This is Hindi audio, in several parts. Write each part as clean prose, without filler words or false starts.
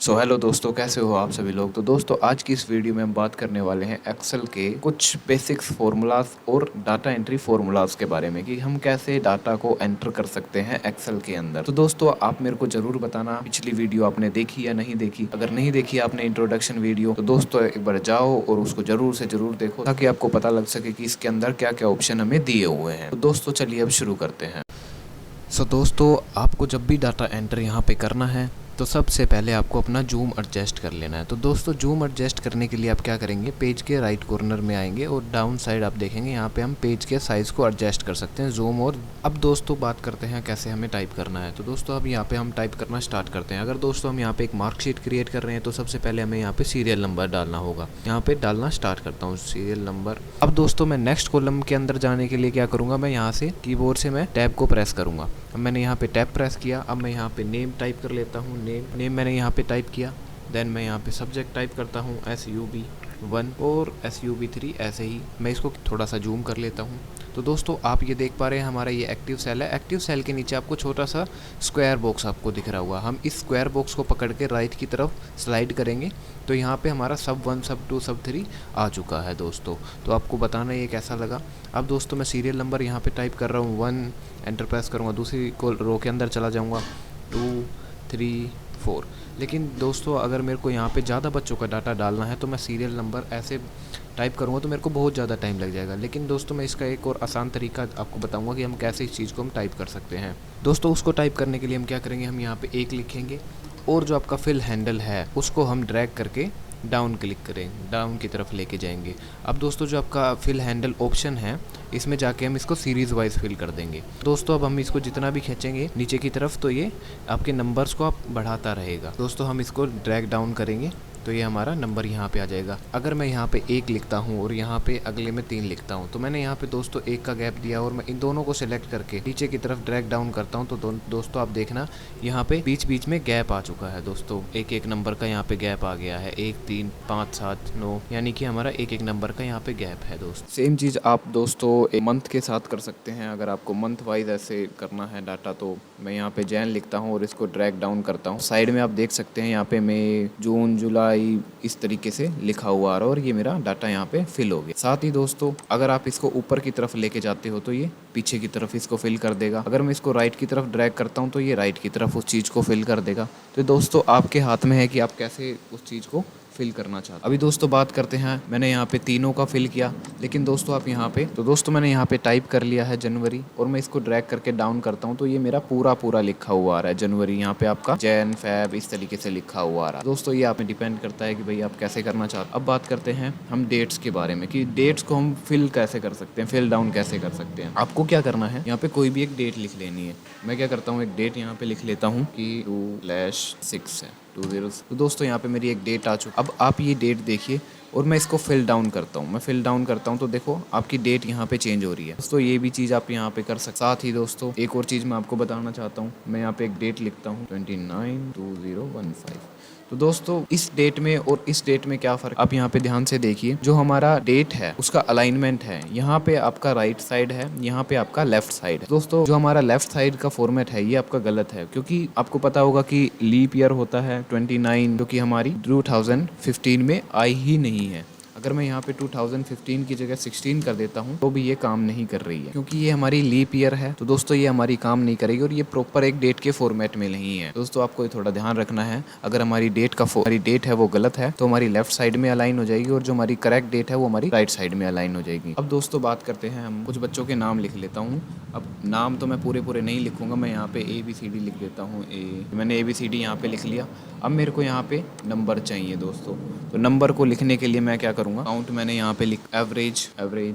हेलो दोस्तों, कैसे हो आप सभी लोग। तो दोस्तों, आज की इस वीडियो में हम बात करने वाले हैं एक्सेल के कुछ बेसिक्स फार्मूलाज और डाटा एंट्री फार्मूलाज के बारे में कि हम कैसे डाटा को एंटर कर सकते हैं एक्सेल के अंदर। तो दोस्तों, आप मेरे को जरूर बताना पिछली वीडियो आपने देखी या नहीं देखी। अगर नहीं देखी आपने इंट्रोडक्शन वीडियो, तो दोस्तों एक बार जाओ और उसको जरूर से जरूर देखो ताकि आपको पता लग सके कि इसके अंदर क्या क्या ऑप्शन हमें दिए हुए हैं। तो दोस्तों चलिए अब शुरू करते हैं। दोस्तों, आपको जब भी डाटा एंटर यहाँ पे करना है तो सबसे पहले आपको अपना जूम एडजस्ट कर लेना है। तो दोस्तों, जूम एडजस्ट करने के लिए आप क्या करेंगे, पेज के राइट कॉर्नर में आएंगे और डाउन साइड आप देखेंगे यहाँ पे हम पेज के साइज़ को एडजस्ट कर सकते हैं, जूम। और अब दोस्तों बात करते हैं कैसे हमें टाइप करना है। तो दोस्तों अब यहाँ पे हम टाइप करना स्टार्ट करते हैं। अगर दोस्तों हम यहाँ पे एक मार्कशीट क्रिएट कर रहे हैं तो सबसे पहले हमें यहाँ पे सीरियल नंबर डालना होगा। यहाँ पे डालना स्टार्ट करता हूँ, सीरियल नंबर। अब दोस्तों मैं नेक्स्ट कॉलम के अंदर जाने के लिए क्या करूँगा, मैं यहाँ से कीबोर्ड से मैं टैब को प्रेस करूँगा। अब मैंने यहाँ पे टैब प्रेस किया। अब मैं यहाँ पे नेम टाइप कर लेता हूँ, नेम मैंने यहाँ पे टाइप किया। देन मैं यहाँ पे सब्जेक्ट टाइप करता हूँ SUB1 और SUB3, ऐसे ही मैं इसको थोड़ा सा जूम कर लेता हूँ। तो दोस्तों आप ये देख पा रहे हैं हमारा ये एक्टिव सेल है। एक्टिव सेल के नीचे आपको छोटा सा स्क्वायर बॉक्स आपको दिख रहा होगा। हम इस स्क्वायर बॉक्स को पकड़ के राइट की तरफ स्लाइड करेंगे तो यहाँ पे हमारा सब 1, सब 2, सब 3 आ चुका है दोस्तों। तो आपको बताना ये कैसा लगा। अब दोस्तों मैं सीरियल नंबर यहाँ पे टाइप कर रहा हूँ 1, एंटर प्रेस करूँगा, दूसरी रो के अंदर चला जाऊँगा 2, 3, 4। लेकिन दोस्तों अगर मेरे को यहाँ पे ज़्यादा बच्चों का डाटा डालना है तो मैं सीरियल नंबर ऐसे टाइप करूँगा तो मेरे को बहुत ज़्यादा टाइम लग जाएगा। लेकिन दोस्तों मैं इसका एक और आसान तरीका आपको बताऊँगा कि हम कैसे इस चीज़ को हम टाइप कर सकते हैं। दोस्तों उसको टाइप करने के लिए हम क्या करेंगे, हम यहाँ पे 1 लिखेंगे और जो आपका फिल हैंडल है उसको हम ड्रैग करके डाउन क्लिक करें, डाउन की तरफ लेके जाएंगे। अब दोस्तों जो आपका फिल हैंडल ऑप्शन है इसमें जाके हम इसको सीरीज़ वाइज फिल कर देंगे। दोस्तों अब हम इसको जितना भी खींचेंगे नीचे की तरफ तो ये आपके नंबर्स को आप बढ़ाता रहेगा। दोस्तों हम इसको ड्रैग डाउन करेंगे तो ये हमारा नंबर यहाँ पे आ जाएगा। अगर मैं यहाँ पे 1 लिखता हूँ और यहाँ पे अगले में 3 लिखता हूँ तो मैंने यहाँ पे दोस्तों 1 का गैप दिया और मैं इन दोनों को सिलेक्ट करके नीचे की तरफ ड्रैग डाउन करता हूँ तो दोस्तों आप देखना यहाँ पे बीच बीच में गैप आ चुका है। दोस्तों एक नंबर का यहाँ पे गैप आ गया है, 1, 3, 5, 7, 9, यानी कि हमारा एक नंबर का यहाँ पे गैप है दोस्त। सेम चीज़ आप दोस्तों एक मंथ के साथ कर सकते हैं। अगर आपको मंथ वाइज ऐसे करना है डाटा तो मैं यहाँ पे जैन लिखता हूँ और इसको ड्रैग डाउन करता हूँ। साइड में आप देख सकते हैं यहाँ पे मई, जून, जुलाई इस तरीके से लिखा हुआ आ रहा है और ये मेरा डाटा यहाँ पे फिल हो गया। साथ ही दोस्तों अगर आप इसको ऊपर की तरफ लेके जाते हो तो ये पीछे की तरफ इसको फिल कर देगा। अगर मैं इसको राइट की तरफ ड्रैग करता हूँ तो ये राइट की तरफ उस चीज़ को फिल कर देगा। तो दोस्तों आपके हाथ में है कि आप कैसे उस चीज़ को फिल करना चाहते। अभी दोस्तों बात करते हैं, मैंने यहाँ पे तीनों का फिल किया। लेकिन दोस्तों आप यहाँ पे तो दोस्तों मैंने यहाँ पे टाइप कर लिया है जनवरी और मैं इसको ड्रैग करके डाउन करता हूँ तो ये मेरा पूरा लिखा हुआ आ रहा है जनवरी। यहाँ पे आपका जैन, फेब इस तरीके से लिखा हुआ आ रहा है। दोस्तों ये आप में डिपेंड करता है कि भाई आप कैसे करना चाहते। अब बात करते हैं हम डेट्स के बारे में कि डेट्स को हम फिल कैसे कर सकते हैं, फिल डाउन कैसे कर सकते हैं। आपको क्या करना है, यहाँ पे कोई भी एक डेट लिख लेनी है। मैं क्या करता हूँ, एक डेट यहाँ पे लिख लेता हूँ कि 2/6 है, 20। तो दोस्तों यहाँ पे मेरी एक डेट आ चुकी। अब आप ये डेट देखिए और मैं इसको फिल डाउन करता हूँ। मैं फिल डाउन करता हूँ तो देखो आपकी डेट यहाँ पे चेंज हो रही है। दोस्तों ये भी चीज़ आप यहाँ पे कर सकते। साथ ही दोस्तों एक और चीज़ मैं आपको बताना चाहता हूँ। मैं यहाँ पे एक डेट लिखता हूँ 29/2015। तो दोस्तों इस डेट में और इस डेट में क्या फ़र्क, आप यहाँ पे ध्यान से देखिए। जो हमारा डेट है उसका अलाइनमेंट है, यहाँ पे आपका राइट साइड है, यहाँ पे आपका लेफ्ट साइड है। दोस्तों जो हमारा लेफ्ट साइड का फॉर्मेट है ये आपका गलत है, क्योंकि आपको पता होगा कि लीप ईयर होता है 29 जो कि हमारी 2015 में आई ही नहीं है। अगर मैं यहाँ पे 2015 की जगह 16 कर देता हूँ तो भी ये काम नहीं कर रही है, क्योंकि ये हमारी लीप ईयर है। तो दोस्तों ये हमारी काम नहीं करेगी और ये प्रॉपर एक डेट के फॉर्मेट में नहीं है। दोस्तों आपको ये थोड़ा ध्यान रखना है। अगर हमारी डेट है वो गलत है तो हमारी लेफ्ट साइड में अलाइन हो जाएगी और जो हमारी करेक्ट डेट है वो हमारी राइट साइड में अलाइन हो जाएगी। अब दोस्तों बात करते हैं, हम कुछ बच्चों के नाम लिख लेता हूँ। अब नाम तो मैं पूरे नहीं लिखूंगा, मैं यहाँ पे ABCD लिख देता हूँ। मैंने ABCD यहाँ पे लिख लिया। अब मेरे को यहाँ पे नंबर चाहिए दोस्तों। तो नंबर को लिखने के लिए मैं क्या करूँगा, काउंट मैंने यहाँ पे लिख एवरेज।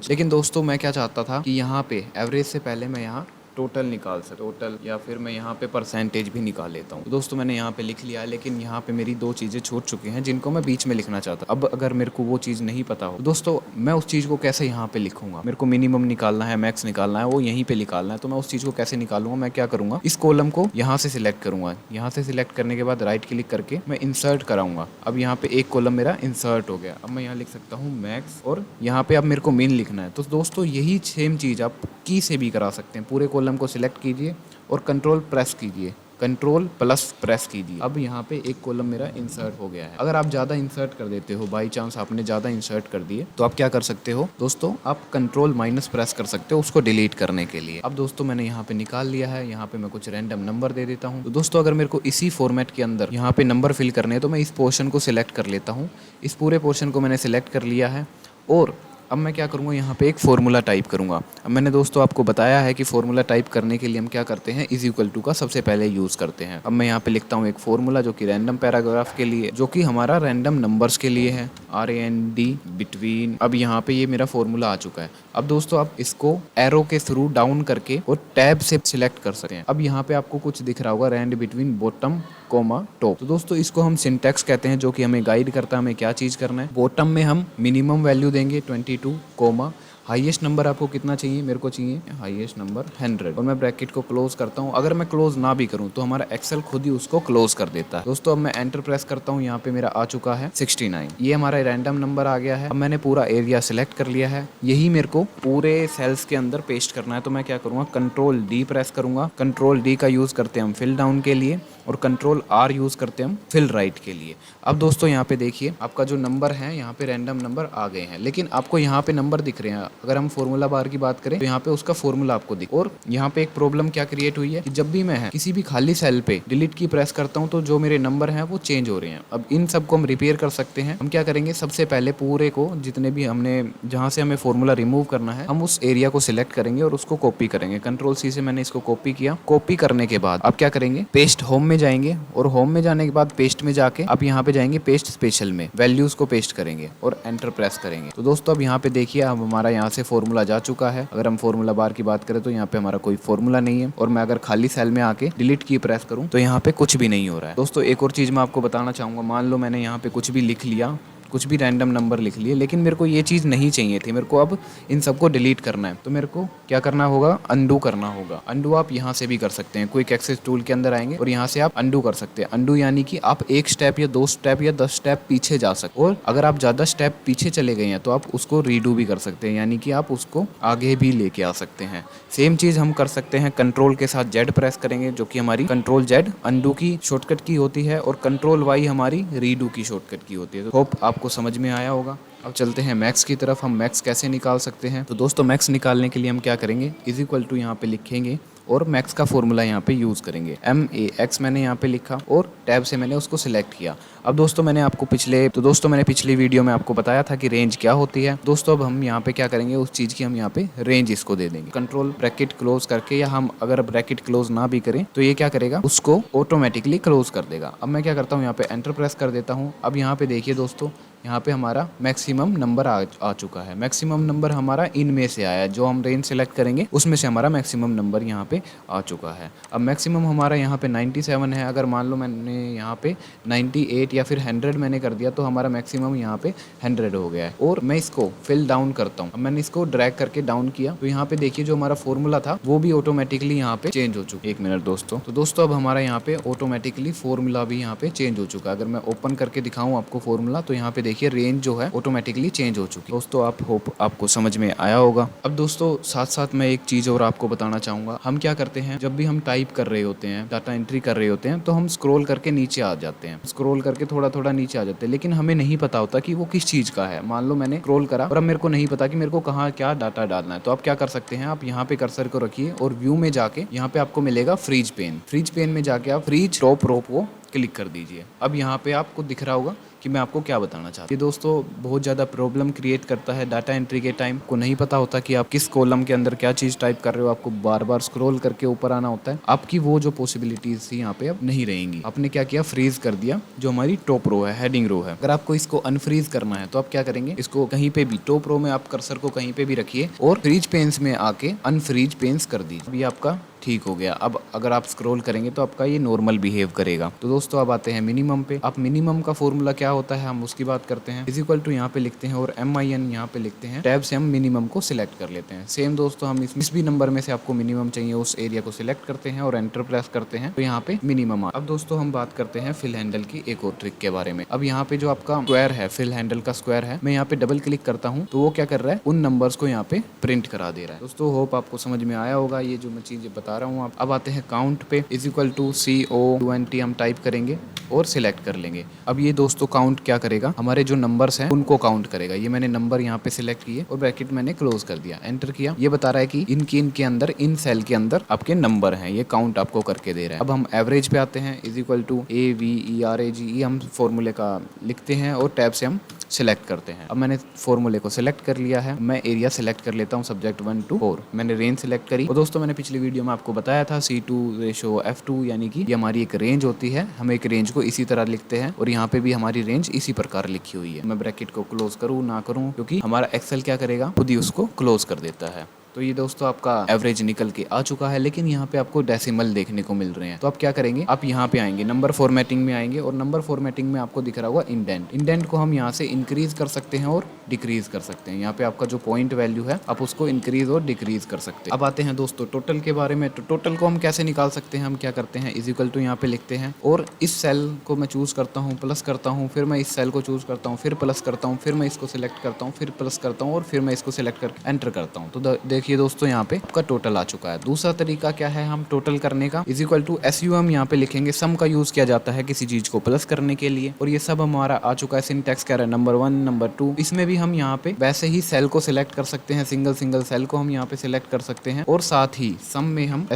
लेकिन दोस्तों मैं क्या चाहता था कि यहाँ पे एवरेज से पहले मैं यहाँ टोटल निकाल सकता, टोटल, या फिर मैं यहाँ पे परसेंटेज भी निकाल लेता हूँ। तो दोस्तों मैंने यहाँ पे लिख लिया है, लेकिन यहाँ पे मेरी 2 चीज़ें छूट चुकी हैं जिनको मैं बीच में लिखना चाहता। अब अगर मेरे को वो चीज़ नहीं पता हो तो दोस्तों मैं उस चीज़ को कैसे यहाँ पे लिखूंगा। मेरे को मिनिमम निकालना है, मैक्स निकालना है, वो यहीं पे निकालना है। तो मैं उस चीज़ को कैसे निकालूंगा, मैं क्या करूँगा, इस कॉलम को यहाँ से सिलेक्ट करूँगा। यहाँ से सिलेक्ट करने के बाद राइट क्लिक करके मैं इंसर्ट कराऊंगा। अब यहाँ पे एक कॉलम मेरा इंसर्ट हो गया। अब मैं यहाँ लिख सकता हूँ मैक्स और यहाँ पे अब मेरे को मीन लिखना है। तो दोस्तों यही सेम चीज़ आप की से भी करा सकते हैं। पूरे कॉलम को सिलेक्ट कीजिए और कंट्रोल प्रेस कीजिए कंट्रोल प्लस प्रेस कीजिए। अब यहाँ पे एक कॉलम मेरा इंसर्ट हो गया है। अगर आप ज़्यादा इंसर्ट कर देते हो, बाई चांस आपने ज़्यादा इंसर्ट कर दिए, तो आप क्या कर सकते हो दोस्तों, आप कंट्रोल माइनस प्रेस कर सकते हो उसको डिलीट करने के लिए। अब दोस्तों मैंने यहाँ पे निकाल लिया है, यहाँ पे मैं कुछ रैंडम नंबर दे देता हूँ। तो दोस्तों अगर मेरे को इसी फॉर्मेट के अंदर यहाँ पे नंबर फिल करने हैं तो मैं इस पोर्शन को सिलेक्ट कर लेता हूँ। इस पूरे पोर्शन को मैंने सिलेक्ट कर लिया है और अब मैं क्या करूँगा, यहाँ पे एक फार्मूला टाइप करूँगा। अब मैंने दोस्तों आपको बताया है कि फार्मूला टाइप करने के लिए हम क्या करते हैं, इज इक्वल टू का सबसे पहले यूज़ करते हैं। अब मैं यहाँ पे लिखता हूँ एक फार्मूला जो कि रैंडम पैराग्राफ के लिए, जो कि हमारा रैंडम नंबर्स के लिए है, RAND बिटवीन। अब यहाँ पे ये मेरा फार्मूला आ चुका है। अब दोस्तों आप इसको एरो के थ्रू डाउन करके और टैब से सिलेक्ट कर सकते हैं। अब यहाँ पे आपको कुछ दिख रहा होगा, rand between bottom comma top. तो दोस्तों इसको हम सिंटैक्स कहते हैं, जो कि हमें गाइड करता है हमें क्या चीज़ करना है। बॉटम में हम मिनिमम वैल्यू देंगे 22 कोमा हाईएस्ट नंबर आपको कितना चाहिए, मेरे को चाहिए हाईएस्ट नंबर 100 और मैं ब्रैकेट को क्लोज करता हूँ। अगर मैं क्लोज ना भी करूँ तो हमारा एक्सेल खुद ही उसको क्लोज कर देता है। दोस्तों अब मैं एंटर प्रेस करता हूँ, यहाँ पे मेरा आ चुका है 69। ये हमारा रैंडम नंबर आ गया है। अब मैंने पूरा एरिया सिलेक्ट कर लिया है, यही मेरे को पूरे सेल्स के अंदर पेस्ट करना है। तो मैं क्या करूँगा, कंट्रोल D प्रेस करूँगा। कंट्रोल D का यूज़ करते हैं हम फिल डाउन के लिए और कंट्रोल R यूज़ करते हैं हम फिल राइट के लिए। अब दोस्तों यहाँ पे देखिए आपका जो नंबर है, यहाँ पे रैंडम नंबर आ गए हैं, लेकिन आपको यहाँ पे नंबर दिख रहे हैं। अगर हम फॉर्मूला बार की बात करें तो यहाँ पे उसका फॉर्मूला आपको दिख। और यहाँ पे एक प्रॉब्लम क्या क्रिएट हुई है कि जब भी मैं किसी भी खाली सेल पे डिलीट की प्रेस करता हूँ तो जो मेरे नंबर हैं वो चेंज हो रहे हैं। अब इन सब को हम रिपेयर कर सकते हैं। हम क्या करेंगे, सबसे पहले पूरे को जितने भी हमने जहाँ से हमें फॉर्मूला रिमूव करना है, हम उस एरिया को सिलेक्ट करेंगे और उसको कॉपी करेंगे। कंट्रोल C से मैंने इसको कॉपी किया। कॉपी करने के बाद आप क्या करेंगे, पेस्ट होम में जाएंगे और होम में जाने के बाद पेस्ट में जाके आप यहाँ पे जाएंगे पेस्ट स्पेशल में, वैल्यूज को पेस्ट करेंगे और एंटर प्रेस करेंगे। तो दोस्तों अब यहाँ पे देखिए अब हमारा यहाँ से फॉर्मूला जा चुका है। अगर हम फॉर्मूला बार की बात करें तो यहाँ पे हमारा कोई फॉर्मूला नहीं है और मैं अगर खाली सेल में आके डिलीट की प्रेस करूँ तो यहाँ पे कुछ भी नहीं हो रहा है। दोस्तों एक और चीज़ मैं आपको बताना चाहूँगा, मान लो मैंने यहाँ पे कुछ भी लिख लिया, कुछ भी रैंडम नंबर लिख लिए, लेकिन मेरे को ये चीज़ नहीं चाहिए थी, मेरे को अब इन सबको डिलीट करना है। तो मेरे को क्या करना होगा, अंडू करना होगा। अंडू आप यहाँ से भी कर सकते हैं, क्विक एक्सेस टूल के अंदर आएंगे और यहाँ से आप अंडू कर सकते हैं। अंडू यानी कि आप एक स्टेप या 2 स्टेप या 10 स्टेप पीछे जा सकते, और अगर आप ज़्यादा स्टेप पीछे चले गए हैं तो आप उसको रीडू भी कर सकते हैं, यानी कि आप उसको आगे भी लेके आ सकते हैं। सेम चीज़ हम कर सकते हैं, कंट्रोल के साथ Z प्रेस करेंगे, जो कि हमारी कंट्रोल Z अंडू की शॉर्टकट की होती है और कंट्रोल Y हमारी रीडू की शॉर्टकट की होती है। तो होप आपको समझ में आया होगा। अब चलते हैं मैक्स की तरफ। हम मैक्स कैसे निकाल सकते हैं, तो दोस्तों मैक्स निकालने के लिए हम क्या करेंगे, इज इक्वल टू यहाँ पे लिखेंगे और मैक्स का फॉर्मूला यहाँ पे यूज़ करेंगे। MAX मैंने यहाँ पे लिखा और टैब से मैंने उसको सिलेक्ट किया। अब दोस्तों मैंने पिछली वीडियो में आपको बताया था कि रेंज क्या होती है। दोस्तों अब हम यहाँ पे क्या करेंगे, उस चीज़ की हम यहाँ पे रेंज इसको दे देंगे। कंट्रोल ब्रैकेट क्लोज करके, या हम अगर ब्रैकेट क्लोज ना भी करें तो ये क्या करेगा, उसको ऑटोमेटिकली क्लोज कर देगा। अब मैं क्या करता हूँ, यहाँ पे एंटर प्रेस कर देता हूँ। अब यहाँ पे देखिए दोस्तों, यहाँ पे हमारा मैक्सिमम नंबर आ चुका है। मैक्सिमम नंबर हमारा इनमें से आया है, जो हम रेंज सेलेक्ट करेंगे उसमें से हमारा मैक्सिमम नंबर यहाँ पे आ चुका है। अब मैक्सिमम हमारा यहाँ पे 97 है। अगर मान लो मैंने यहाँ पे 98 या फिर 100 मैंने कर दिया तो हमारा मैक्सिमम यहाँ पे 100 हो गया है। और मैं इसको फिल डाउन करता हूँ। अब मैंने इसको ड्रैग करके डाउन किया तो यहाँ पे देखिए जो हमारा फॉर्मूला था वो भी ऑटोमेटिकली यहाँ पे चेंज हो चुका है। 1 मिनट दोस्तों। तो दोस्तों अब हमारा यहाँ पे ऑटोमेटिकली फॉर्मूला भी यहाँ पे चेंज हो चुका है। अगर मैं ओपन करके दिखाऊँ आपको फॉर्मूला, तो यहाँ पे देखिए रेंज जो है ऑटोमेटिकली चेंज हो चुकी है। दोस्तों आप होप आपको समझ में आया होगा। अब दोस्तों साथ साथ मैं एक चीज़ और आपको बताना चाहूँगा। हम क्या करते हैं, जब भी हम टाइप कर रहे होते हैं, डाटा एंट्री कर रहे होते हैं, तो हम स्क्रॉल करके नीचे आ जाते हैं, स्क्रॉल करके थोड़ा थोड़ा नीचे आ जाते हैं, लेकिन हमें नहीं पता होता कि वो किस चीज़ का है। मान लो मैंने स्क्रॉल करा और अब मेरे को नहीं पता कि मेरे को कहाँ क्या डाटा डालना है, तो आप क्या कर सकते हैं, आप यहाँ पे कर्सर को रखिए और व्यू में जाके यहाँ पे आपको मिलेगा फ्रीज पेन। फ्रीज पेन में जाके आप फ्रीज टॉप रो को क्लिक कर दीजिए। अब यहाँ पे आपको दिख रहा होगा कि मैं आपको क्या बताना चाहता हूँ। ये दोस्तों बहुत ज़्यादा प्रॉब्लम क्रिएट करता है डाटा एंट्री के टाइम। को नहीं पता होता कि आप किस कॉलम के अंदर क्या चीज़ टाइप कर रहे हो, आपको बार बार स्क्रॉल करके ऊपर आना होता है। आपकी वो जो पॉसिबिलिटीज थी यहाँ पे अब नहीं रहेंगी। आपने क्या किया, फ्रीज कर दिया जो हमारी टॉप रो है, हेडिंग रो है। अगर आपको इसको अनफ्रीज करना है तो आप क्या करेंगे, इसको कहीं पे भी टॉप रो में आप कर्सर को कहीं पे भी रखिए और फ्रीज पेन्स में आके अनफ्रीज पेन्स कर दीजिए। अभी आपका ठीक हो गया। अब अगर आप स्क्रॉल करेंगे तो आपका ये नॉर्मल बिहेव करेगा। तो दोस्तों अब आते हैं मिनिमम पे। आप मिनिमम का फॉर्मूला क्या होता है हम उसकी बात करते हैं। इज इक्वल टू यहाँ पे लिखते हैं और MIN यहाँ पे लिखते हैं। टैब से हम मिनिमम को सिलेक्ट कर लेते हैं। सेम दोस्तों हम इस भी नंबर में से आपको मिनिमम चाहिए उस एरिया को सिलेक्ट करते हैं और एंटर प्रेस करते हैं तो यहाँ पे मिनिमम। अब दोस्तों हम बात करते हैं फिल हैंडल की एक और ट्रिक के बारे में। अब यहाँ पे जो आपका स्क्वायर है, फिल हैंडल का स्क्वायर है, मैं यहाँ पे डबल क्लिक करता हूँ तो वो क्या कर रहा है, उन नंबर्स को यहाँ पे प्रिंट करा दे रहा है। दोस्तों होप आपको समझ में आया होगा ये जो मैं चीजें बता बता रहा हूँ। अब आते हैं काउंट पे, इज इक्वल टू COUNT हम टाइप करेंगे और सिलेक्ट कर लेंगे। अब ये दोस्तों काउंट क्या करेगा, हमारे जो नंबर्स हैं उनको काउंट करेगा। ये मैंने नंबर यहाँ पे सिलेक्ट किए और ब्रैकेट मैंने क्लोज कर दिया, एंटर किया। ये बता रहा है कि इनके अंदर, इन सेल के अंदर आपके नंबर हैं, ये काउंट आपको करके दे रहा है। अब हम एवरेज पे आते हैं, इज इक्वल टू AVERAGE हम फॉर्मूले का लिखते हैं और टैब से हम सिलेक्ट करते हैं। अब मैंने फॉर्मूले को सिलेक्ट कर लिया है, मैं एरिया सिलेक्ट कर लेता हूँ, सब्जेक्ट 1 to 4। मैंने रेंज सिलेक्ट करी और दोस्तों मैंने पिछली वीडियो में आपको बताया था C2:F2, यानी कि ये हमारी एक रेंज होती है। हम एक रेंज को इसी तरह लिखते हैं और यहाँ पे भी हमारी रेंज इसी प्रकार लिखी हुई है। मैं ब्रैकेट को क्लोज करूँ ना करूँ, क्योंकि हमारा एक्सेल क्या करेगा, खुद ही उसको क्लोज कर देता है। तो ये दोस्तों आपका एवरेज निकल के आ चुका है, लेकिन यहाँ पे आपको डेसिमल देखने को मिल रहे हैं। तो आप क्या करेंगे, आप यहाँ पे आएंगे, नंबर फॉर्मेटिंग में आएंगे और नंबर फॉर्मेटिंग में आपको दिख रहा होगा इंडेंट। इंडेंट को हम यहाँ से इंक्रीज कर सकते हैं और डिक्रीज कर सकते हैं। यहाँ पे आपका जो पॉइंट वैल्यू है आप उसको इंक्रीज और डिक्रीज कर सकते हैं। अब आते हैं दोस्तों टोटल के बारे में। तो टोटल को हम कैसे निकाल सकते हैं, हम क्या करते हैं, इज इक्वल टू यहाँ पे लिखते हैं और इस सेल को मैं चूज करता हूँ, प्लस करता हूँ, फिर मैं इस सेल को चूज करता हूँ, फिर प्लस करता हूँ, फिर मैं इसको सिलेक्ट करता हूँ, फिर प्लस करता हूँ और फिर मैं इसको सिलेक्ट करके एंटर करता हूँ। तो देखिए दोस्तों यहाँ पे आपका टोटल आ चुका है। दूसरा तरीका क्या है हम टोटल करने का, इज इक्वल टू SUM यहाँ पे लिखेंगे। सम का यूज किया जाता है किसी चीज को प्लस करने के लिए और ये सब हमारा आ चुका है। सिंटैक्स क्या है, नंबर 1, नंबर 2। इसमें भी हम यहाँ पे वैसे ही सेल को सिलेक्ट कर सकते हैं, सिंगल सेल को हम यहाँ पे सिलेक्ट कर सकते हैं और साथ ही सम में हम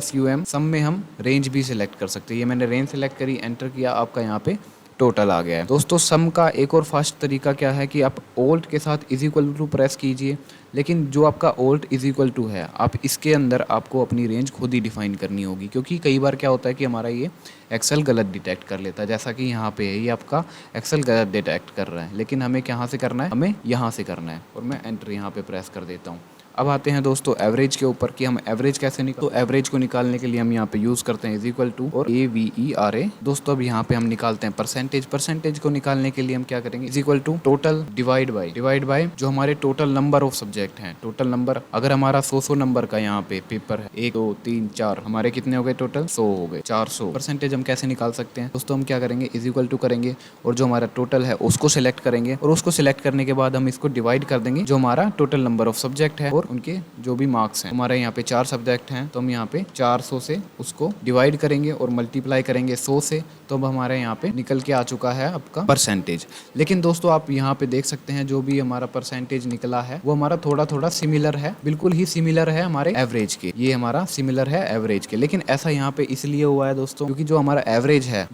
सम में हम रेंज भी सिलेक्ट कर सकते हैं। ये मैंने रेंज सिलेक्ट करी, एंटर किया, आपका यहाँ पे टोटल आ गया है। दोस्तों सम का एक और फास्ट तरीका क्या है कि आप ओल्ट के साथ इज इक्वल टू प्रेस कीजिए, लेकिन जो आपका ओल्ट इज इक्वल टू है, आप इसके अंदर आपको अपनी रेंज खुद ही डिफाइन करनी होगी, क्योंकि कई बार क्या होता है कि हमारा ये एक्सेल गलत डिटेक्ट कर लेता है। जैसा कि यहाँ पे है, ये आपका एक्सेल गलत डिटेक्ट कर रहा है, लेकिन हमें कहाँ से करना है, हमें यहाँ से करना है और मैं एंटर यहाँ पे प्रेस कर देता हूँ। अब आते हैं दोस्तों एवरेज के ऊपर कि हम एवरेज कैसे निकाल, तो एवरेज को निकालने के लिए हम यहाँ पे यूज करते हैं इज इक्वल टू और AVERA। दोस्तों अब यहाँ पे हम निकालते हैं परसेंटेज। परसेंटेज को निकालने के लिए हम क्या करेंगे, is equal to total divide by जो हमारे टोटल नंबर ऑफ सब्जेक्ट हैं। टोटल नंबर, अगर हमारा 100 नंबर का यहाँ पे पेपर है, 1 2 3 4, हमारे कितने हो गए टोटल, 100 हो गए, 400। परसेंटेज हम कैसे निकाल सकते हैं दोस्तों, हम क्या करेंगे, इज इक्वल टू करेंगे और जो हमारा टोटल है उसको सिलेक्ट करेंगे और उसको सिलेक्ट करने के बाद हम इसको डिवाइड कर देंगे जो हमारा टोटल नंबर ऑफ सब्जेक्ट है और उनके जो भी मार्क्स हैं। हमारे यहाँ पे 4 सब्जेक्ट हैं, तो हम यहाँ पे 400 से उसको डिवाइड करेंगे और मल्टीप्लाई करेंगे 100 से, तो अब हमारे यहाँ पे निकल के आ चुका है आपका परसेंटेज। लेकिन दोस्तों आप यहाँ पे देख सकते हैं जो भी हमारा परसेंटेज निकला है वो हमारा थोड़ा सिमिलर है, बिल्कुल ही सिमिलर है हमारे एवरेज के। ये हमारा सिमिलर है एवरेज के, लेकिन ऐसा यहाँ पे इसलिए हुआ है दोस्तों क्योंकि जो हमारा एवरेज है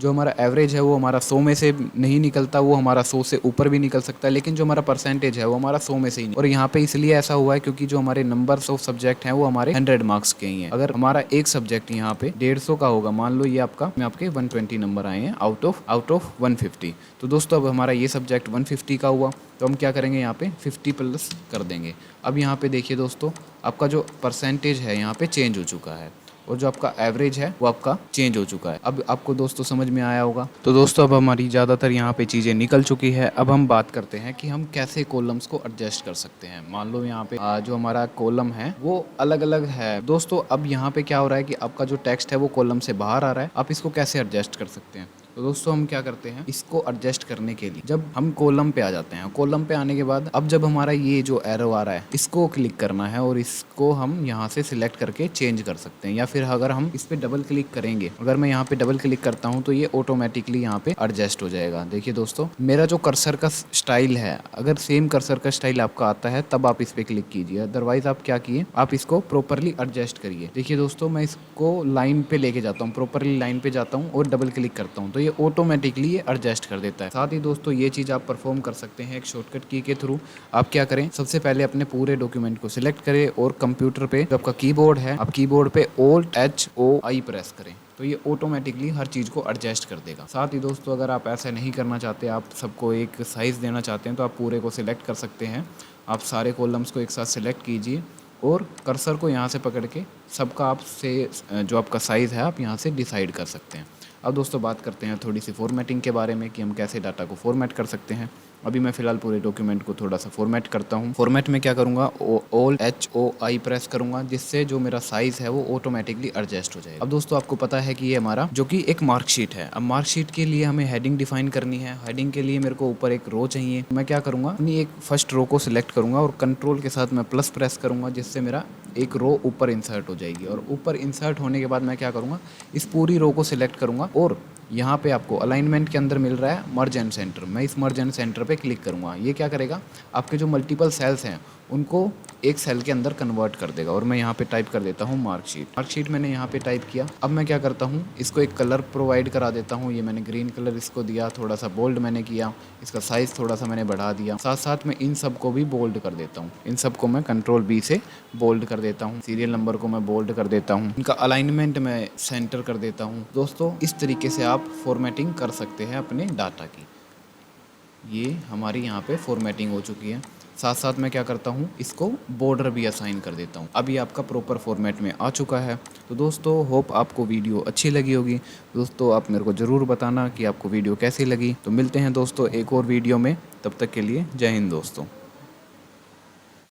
वो हमारा 100 में से नहीं निकलता, वो हमारा 100 से ऊपर भी निकल सकता है, लेकिन जो हमारा परसेंटेज है वो हमारा 100 में से ही। और यहाँ पे इसलिए ऐसा हुआ है क्योंकि जो हमारे नंबर ऑफ सब्जेक्ट हैं वो हमारे 100 मार्क्स के ही हैं। अगर हमारा एक सब्जेक्ट यहाँ पे 150 का होगा, मान लो ये आपके 120 नंबर आए हैं आउट ऑफ 150, तो दोस्तों अब हमारा ये सब्जेक्ट 150 का हुआ, तो हम क्या करेंगे यहाँ पे 50 प्लस कर देंगे। अब यहाँ पे देखिए दोस्तों आपका जो परसेंटेज है यहाँ पे चेंज हो चुका है और जो आपका एवरेज है वो आपका चेंज हो चुका है। अब आपको दोस्तों समझ में आया होगा। तो दोस्तों अब हमारी ज़्यादातर यहाँ पे चीज़ें निकल चुकी है। अब हम बात करते हैं कि हम कैसे कॉलम्स को एडजस्ट कर सकते हैं। मान लो यहाँ पे जो हमारा कॉलम है वो अलग अलग है दोस्तों। अब यहाँ पे क्या हो रहा है कि आपका जो टेक्स्ट है वो कॉलम से बाहर आ रहा है, आप इसको कैसे एडजस्ट कर सकते हैं। तो दोस्तों हम क्या करते हैं, इसको एडजस्ट करने के लिए जब हम कॉलम पे आ जाते हैं, कॉलम पे आने के बाद अब जब हमारा ये जो एरो आ रहा है इसको क्लिक करना है और इसको हम यहाँ से सिलेक्ट करके चेंज कर सकते हैं, या फिर अगर हम इस पे डबल क्लिक करेंगे, अगर मैं यहाँ पे डबल क्लिक करता हूँ तो ये ऑटोमेटिकली यहाँ पे एडजस्ट हो जाएगा। देखिए दोस्तों मेरा जो कर्सर का स्टाइल है, अगर सेम कर्सर का स्टाइल आपका आता है तब आप इस पे क्लिक कीजिए, अदरवाइज आप क्या किए, आप इसको प्रॉपरली एडजस्ट करिए। देखिए दोस्तों मैं इसको लाइन पे लेके जाता हूँ, प्रॉपरली लाइन पे जाता हूँ और डबल क्लिक करता हूँ तो ये ऑटोमेटिकली ये एडजस्ट कर देता है। साथ ही दोस्तों ये चीज़ आप परफॉर्म कर सकते हैं एक शॉर्टकट की के थ्रू। आप क्या करें, सबसे पहले अपने पूरे डॉक्यूमेंट को सिलेक्ट करें और कंप्यूटर पे जो आपका कीबोर्ड है, आप कीबोर्ड पे Alt+HOI प्रेस करें, तो ये ऑटोमेटिकली हर चीज़ को एडजस्ट कर देगा। साथ ही दोस्तों अगर आप ऐसा नहीं करना चाहते, आप सबको एक साइज़ देना चाहते हैं, तो आप पूरे को सिलेक्ट कर सकते हैं। आप सारे कॉलम्स को एक साथ सिलेक्ट कीजिए और कर्सर को यहाँ से पकड़ के सबका आपसे जो आपका साइज़ है आप यहाँ से डिसाइड कर सकते हैं। अब दोस्तों बात करते हैं थोड़ी सी फॉर्मेटिंग के बारे में कि हम कैसे डाटा को फॉर्मेट कर सकते हैं। अभी मैं फ़िलहाल पूरे डॉक्यूमेंट को थोड़ा सा फॉर्मेट करता हूँ। फॉर्मेट में क्या करूँगा, OLHOI प्रेस करूँगा, जिससे जो मेरा साइज़ है वो ऑटोमेटिकली एडजस्ट हो जाएगा। अब दोस्तों आपको पता है कि ये हमारा जो कि एक मार्कशीट है। अब मार्कशीट के लिए हमें हेडिंग डिफाइन करनी है। हेडिंग के लिए मेरे को ऊपर एक रो चाहिए। मैं क्या करूँगा, अपनी एक फर्स्ट रो को सिलेक्ट करूँगा और कंट्रोल के साथ मैं प्लस प्रेस करूँगा, जिससे मेरा एक रो ऊपर इंसर्ट हो जाएगी। और ऊपर इंसर्ट होने के बाद मैं क्या करूँगा, इस पूरी रो को सिलेक्ट करूँगा और यहाँ पे आपको अलाइनमेंट के अंदर मिल रहा है मर्ज एंड सेंटर। मैं इस मर्ज एंड सेंटर पे क्लिक करूँगा। ये क्या करेगा, आपके जो मल्टीपल सेल्स हैं उनको एक सेल के अंदर कन्वर्ट कर देगा। और मैं यहाँ पे टाइप कर देता हूँ मार्कशीट। मार्कशीट मैंने यहाँ पे टाइप किया। अब मैं क्या करता हूँ, इसको एक कलर प्रोवाइड करा देता हूँ। ये मैंने ग्रीन कलर इसको दिया, थोड़ा सा बोल्ड मैंने किया, इसका साइज़ थोड़ा सा मैंने बढ़ा दिया। साथ साथ मैं इन सब को भी बोल्ड कर देता हूँ। इन सब को मैं कंट्रोल B से बोल्ड कर देता हूँ। सीरियल नंबर को मैं बोल्ड कर देता हूँ। इनका अलाइनमेंट मैं सेंटर कर देता हूँ। दोस्तों इस तरीके से आप फॉर्मेटिंग कर सकते हैं अपने डाटा की। ये हमारी यहाँ पे फॉर्मेटिंग हो चुकी है। साथ साथ मैं क्या करता हूँ, इसको बॉर्डर भी असाइन कर देता हूँ। अभी आपका प्रॉपर फॉर्मेट में आ चुका है। तो दोस्तों होप आपको वीडियो अच्छी लगी होगी। दोस्तों आप मेरे को ज़रूर बताना कि आपको वीडियो कैसी लगी। तो मिलते हैं दोस्तों एक और वीडियो में, तब तक के लिए जय हिंद दोस्तों।